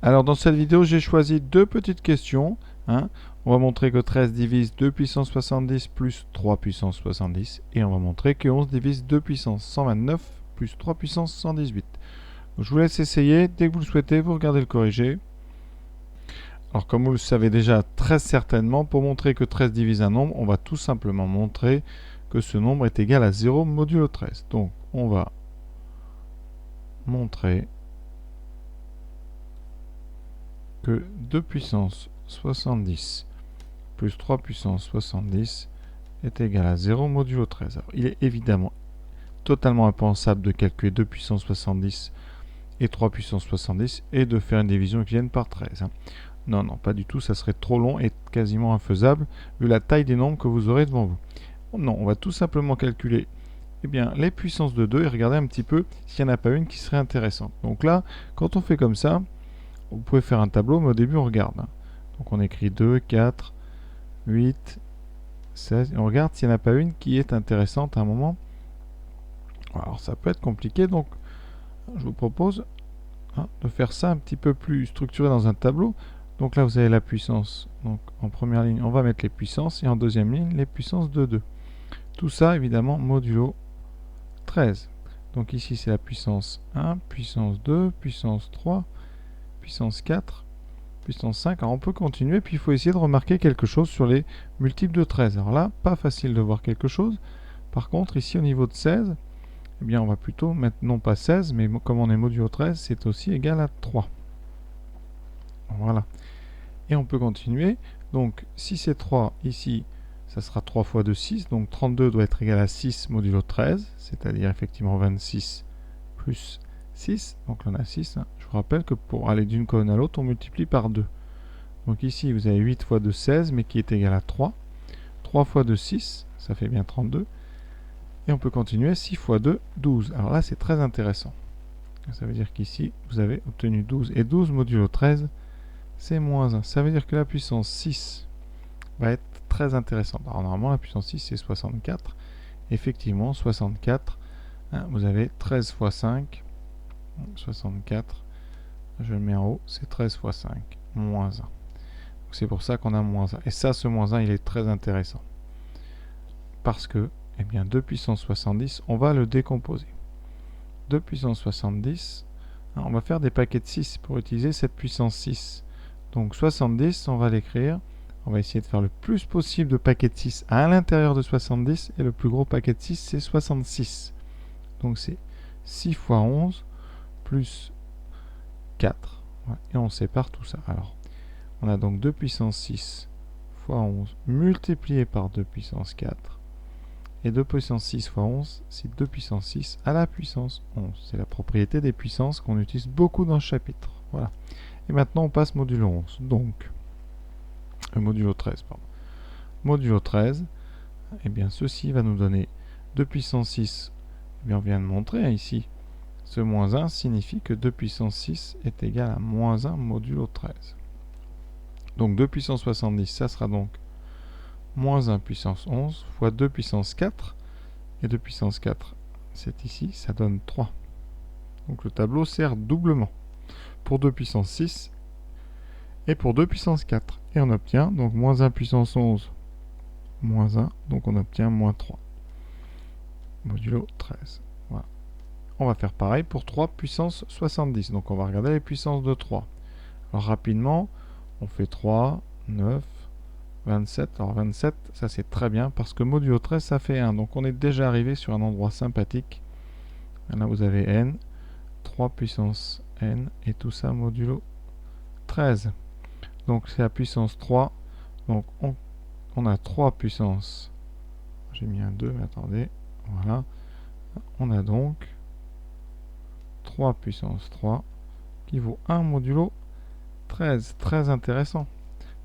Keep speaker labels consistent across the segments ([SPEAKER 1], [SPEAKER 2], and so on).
[SPEAKER 1] Alors dans cette vidéo, j'ai choisi deux petites questions. On va montrer que 13 divise 2 puissance 70 plus 3 puissance 70. Et on va montrer que 11 divise 2 puissance 129 plus 3 puissance 118. Donc, je vous laisse essayer. Dès que vous le souhaitez, vous regardez le corrigé. Alors comme vous le savez déjà très certainement, pour montrer que 13 divise un nombre, on va tout simplement montrer que ce nombre est égal à 0 modulo 13. Donc on va montrer que 2 puissance 70 plus 3 puissance 70 est égal à 0 modulo 13. Alors, il est évidemment totalement impensable de calculer 2 puissance 70 et 3 puissance 70 et de faire une division qui vienne par 13. Non, non, pas du tout, ça serait trop long et quasiment infaisable vu la taille des nombres que vous aurez devant vous. Non, on va tout simplement calculer les puissances de 2 et regarder un petit peu s'il n'y en a pas une qui serait intéressante. Donc là, quand on fait comme ça, vous pouvez faire un tableau, mais au début on regarde. Donc on écrit 2, 4, 8, 16, et on regarde s'il n'y en a pas une qui est intéressante à un moment. Alors ça peut être compliqué, donc je vous propose de faire ça un petit peu plus structuré dans un tableau. Donc là vous avez la puissance, donc en première ligne on va mettre les puissances, et en deuxième ligne les puissances de 2. Tout ça évidemment modulo 13. Donc ici c'est la puissance 1, puissance 2, puissance 3, puissance 4, puissance 5. Alors on peut continuer, puis il faut essayer de remarquer quelque chose sur les multiples de 13. Alors là, pas facile de voir quelque chose. Par contre, ici au niveau de 16, on va plutôt mettre non pas 16, mais comme on est modulo 13, c'est aussi égal à 3. Voilà. Et on peut continuer. Donc si c'est 3 ici, ça sera 3 fois 2, 6. Donc 32 doit être égal à 6 modulo 13, c'est-à-dire effectivement 26 plus 6. Donc là on a 6. Je vous rappelle que pour aller d'une colonne à l'autre, on multiplie par 2. Donc ici vous avez 8 fois 2, 16, mais qui est égal à 3. 3 fois 2, 6, ça fait bien 32. Et on peut continuer, 6 fois 2, 12. Alors là c'est très intéressant. Ça veut dire qu'ici vous avez obtenu 12. Et 12 modulo 13, c'est moins 1. Ça veut dire que la puissance 6 va être très intéressante. Alors normalement la puissance 6 c'est 64. Effectivement 64, vous avez 13 fois 5, 64, je le mets en haut, c'est 13 fois 5, moins 1. C'est pour ça qu'on a moins 1. Et ça, ce moins 1, il est très intéressant. Parce que, 2 puissance 70, on va le décomposer. 2 puissance 70, on va faire des paquets de 6 pour utiliser cette puissance 6. Donc 70, on va l'écrire. On va essayer de faire le plus possible de paquets de 6 à l'intérieur de 70. Et le plus gros paquet de 6, c'est 66. Donc c'est 6 fois 11 plus 4. Ouais, et on sépare tout ça. Alors, on a donc 2 puissance 6 fois 11 multiplié par 2 puissance 4. Et 2 puissance 6 fois 11, c'est 2 puissance 6 à la puissance 11. C'est la propriété des puissances qu'on utilise beaucoup dans ce chapitre. Voilà. Et maintenant, on passe modulo 11. Donc, modulo 13, pardon. Modulo 13, ceci va nous donner 2 puissance 6. On vient de montrer ici. Ce moins 1 signifie que 2 puissance 6 est égal à moins 1 modulo 13. Donc 2 puissance 70, ça sera donc moins 1 puissance 11 fois 2 puissance 4. Et 2 puissance 4, c'est ici, ça donne 3. Donc le tableau sert doublement pour 2 puissance 6 et pour 2 puissance 4. Et on obtient donc moins 1 puissance 11, moins 1, donc on obtient moins 3. Modulo 13. Voilà. On va faire pareil pour 3 puissance 70. Donc on va regarder les puissances de 3. Alors rapidement, on fait 3, 9, 27. Alors 27, ça c'est très bien parce que modulo 13, ça fait 1. Donc on est déjà arrivé sur un endroit sympathique. Là vous avez n, 3 puissance n, et tout ça modulo 13. Donc c'est la puissance 3. Donc on a 3 puissance. J'ai mis un 2, mais attendez. Voilà. On a donc 3 puissance 3 qui vaut 1 modulo 13. Très intéressant.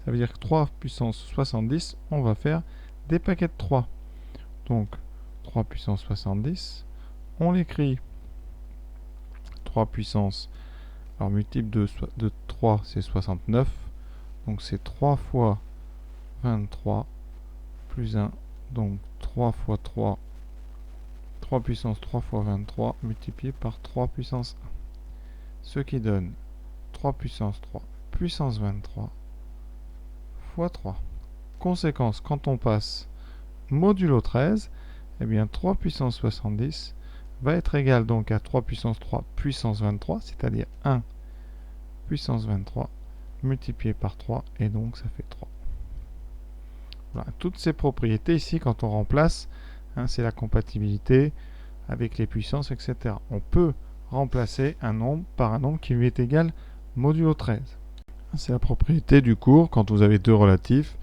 [SPEAKER 1] Ça veut dire que 3 puissance 70, on va faire des paquets de 3. Donc 3 puissance 70, on l'écrit. 3 puissance, alors multiple de 3 c'est 69. Donc c'est 3 fois 23 plus 1. Donc 3 fois 3, 3 puissance 3 fois 23 multiplié par 3 puissance 1. Ce qui donne 3 puissance 3 puissance 23 fois 3. Conséquence, quand on passe modulo 13, eh bien 3 puissance 70 va être égal donc à 3 puissance 3 puissance 23, c'est-à-dire 1 puissance 23 multiplié par 3, et donc ça fait 3. Voilà, toutes ces propriétés ici, quand on remplace, hein, c'est la compatibilité avec les puissances, etc. On peut remplacer un nombre par un nombre qui lui est égal modulo 13. C'est la propriété du cours quand vous avez deux relatifs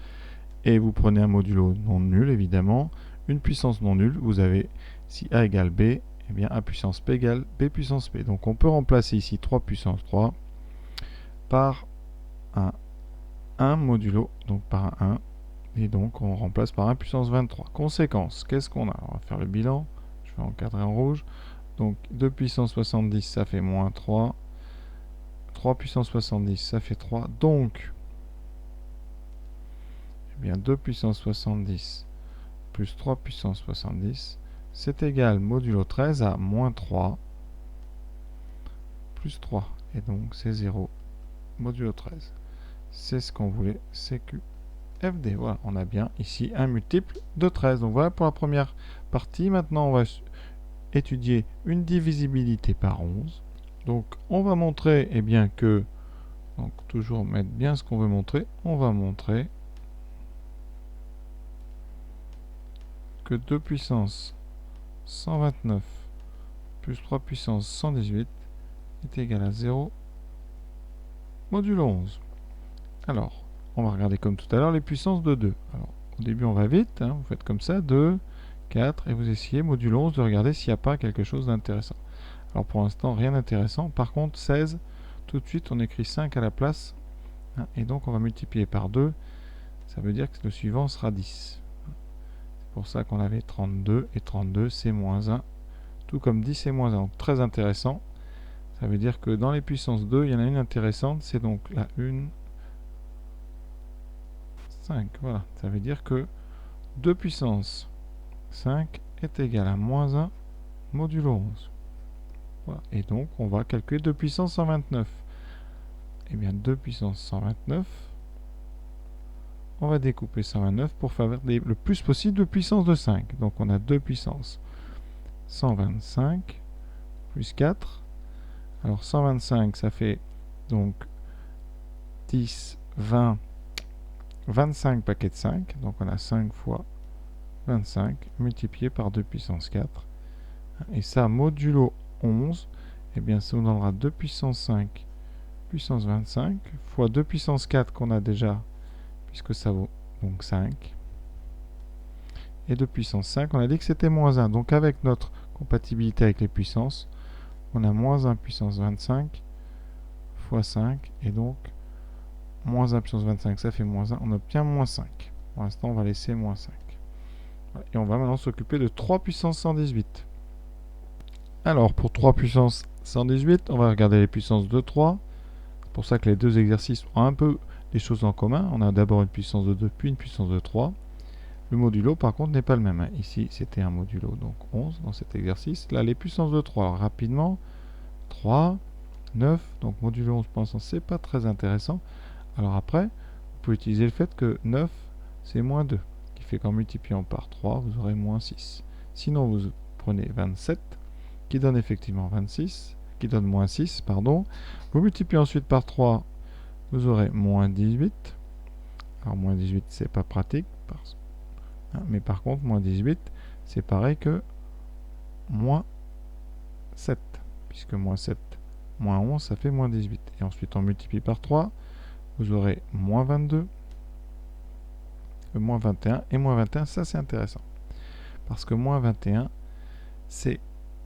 [SPEAKER 1] et vous prenez un modulo non nul, évidemment, une puissance non nulle, vous avez, si A égale B, eh bien A puissance P égale B puissance P. Donc on peut remplacer ici 3 puissance 3 par un 1 modulo, donc par un 1, et donc on remplace par 1 puissance 23. Conséquence, qu'est-ce qu'on a? On va faire le bilan, je vais encadrer en rouge. Donc 2 puissance 70, ça fait moins 3. 3 puissance 70, ça fait 3. Donc, eh bien 2 puissance 70 plus 3 puissance 70, c'est égal modulo 13 à moins 3 plus 3. Et donc c'est 0 modulo 13. C'est ce qu'on voulait, CQFD. Voilà, on a bien ici un multiple de 13. Donc voilà pour la première partie. Maintenant, on va étudier une divisibilité par 11. Donc on va montrer eh bien, que, donc toujours mettre bien ce qu'on veut montrer, on va montrer que 2 puissance 129 plus 3 puissance 118 est égal à 0 modulo 11. Alors, on va regarder comme tout à l'heure les puissances de 2. Alors, au début, on va vite, hein, vous faites comme ça, 2, 4, et vous essayez, modulo 11, de regarder s'il n'y a pas quelque chose d'intéressant. Alors, pour l'instant, rien d'intéressant. Par contre, 16, tout de suite, on écrit 5 à la place, hein, et donc on va multiplier par 2. Ça veut dire que le suivant sera 10. C'est pour ça qu'on avait 32, et 32, c'est moins 1. Tout comme 10 c'est moins 1. Donc, très intéressant. Ça veut dire que dans les puissances 2, il y en a une intéressante, c'est donc la 1, 5. Voilà, ça veut dire que 2 puissance 5 est égal à moins 1 modulo 11. Voilà. Et donc, on va calculer 2 puissance 129. Eh bien, 2 puissance 129, on va découper 129 pour faire le plus possible de puissance de 5. Donc, on a 2 puissance 125 plus 4. Alors, 125, ça fait donc 10, 20, 25 paquets de 5. Donc, on a 5 fois 25 multiplié par 2 puissance 4. Et ça, modulo 11, eh bien, ça nous donnera 2 puissance 5 puissance 25 fois 2 puissance 4 qu'on a déjà, puisque ça vaut donc 5. Et 2 puissance 5, on a dit que c'était moins 1. Donc, avec notre compatibilité avec les puissances, on a moins 1 puissance 25 fois 5. Et donc, moins 1 puissance 25, ça fait moins 1. On obtient moins 5. Pour l'instant, on va laisser moins 5. Et on va maintenant s'occuper de 3 puissance 118. Alors, pour 3 puissance 118, on va regarder les puissances de 3. C'est pour ça que les deux exercices ont un peu des choses en commun. On a d'abord une puissance de 2, puis une puissance de 3. Le modulo, par contre, n'est pas le même. Ici, c'était un modulo, donc 11 dans cet exercice. Là, les puissances de 3, alors, rapidement, 3, 9, donc modulo 11 pour l'instant, c'est pas très intéressant. Alors après, vous pouvez utiliser le fait que 9, c'est moins 2, qui fait qu'en multipliant par 3, vous aurez moins 6. Sinon, vous prenez 27, qui donne effectivement 26, qui donne moins 6, pardon. Vous multipliez ensuite par 3, vous aurez moins 18. Alors, moins 18, c'est pas pratique, mais par contre, moins 18, c'est pareil que moins 7, puisque moins 7, moins 11, ça fait moins 18. Et ensuite, on multiplie par 3, vous aurez moins 22, moins 21, et moins 21, ça c'est intéressant. Parce que moins 21, c'est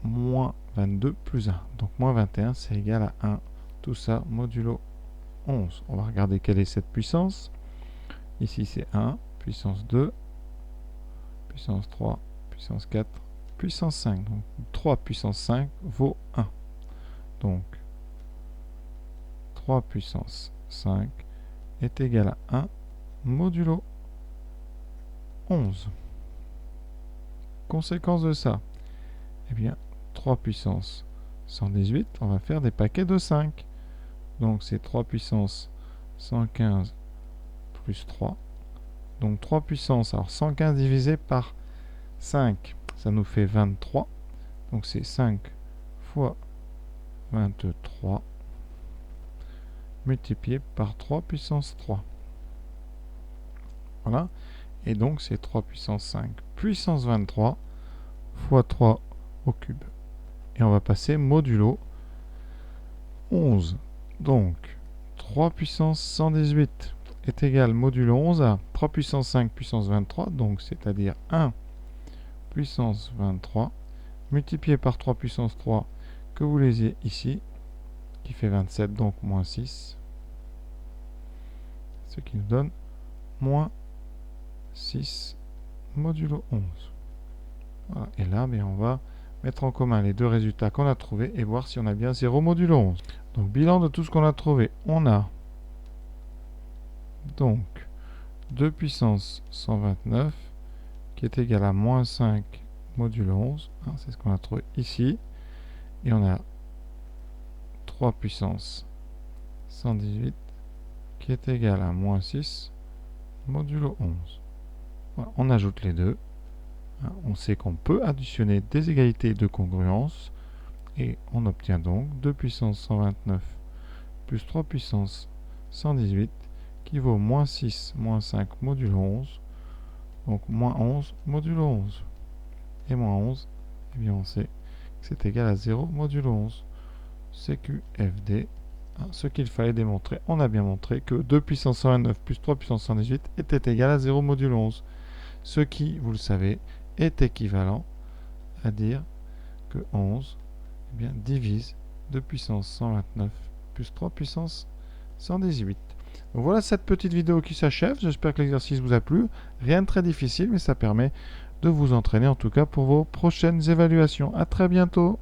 [SPEAKER 1] moins 22 plus 1. Donc moins 21, c'est égal à 1. Tout ça modulo 11. On va regarder quelle est cette puissance. Ici, c'est 1, puissance 2, puissance 3, puissance 4, puissance 5. Donc 3 puissance 5 vaut 1. Donc 3 puissance 5 est égal à 1 modulo 11. Conséquence de ça, eh bien 3 puissance 118, on va faire des paquets de 5. Donc c'est 3 puissance 115 plus 3. Donc 3 puissance, alors 115 divisé par 5, ça nous fait 23. Donc c'est 5 fois 23 multiplié par 3 puissance 3. Voilà. Et donc c'est 3 puissance 5 puissance 23 fois 3 au cube. Et on va passer modulo 11. Donc 3 puissance 118 est égal modulo 11 à 3 puissance 5 puissance 23, donc c'est-à-dire 1 puissance 23 multiplié par 3 puissance 3 que vous lisiez ici, qui fait 27, donc moins 6, ce qui nous donne moins 6 modulo 11. Voilà. Et là, on va mettre en commun les deux résultats qu'on a trouvés et voir si on a bien 0 modulo 11. Donc, bilan de tout ce qu'on a trouvé. On a donc 2 puissance 129 qui est égal à moins 5 modulo 11. Hein, c'est ce qu'on a trouvé ici. Et on a 3 puissance 118 qui est égal à moins 6 modulo 11. Voilà, on ajoute les deux. On sait qu'on peut additionner des égalités de congruence et on obtient donc 2 puissance 129 plus 3 puissance 118 qui vaut moins 6 moins 5 modulo 11, donc moins 11 modulo 11. Et moins 11, eh bien on sait que c'est égal à 0 modulo 11. CQFD, ce qu'il fallait démontrer. On a bien montré que 2 puissance 129 plus 3 puissance 118 était égal à 0 modulo 11. Ce qui, vous le savez, est équivalent à dire que 11 divise 2 puissance 129 plus 3 puissance 118. Donc voilà cette petite vidéo qui s'achève. J'espère que l'exercice vous a plu. Rien de très difficile, mais ça permet de vous entraîner en tout cas pour vos prochaines évaluations. À très bientôt.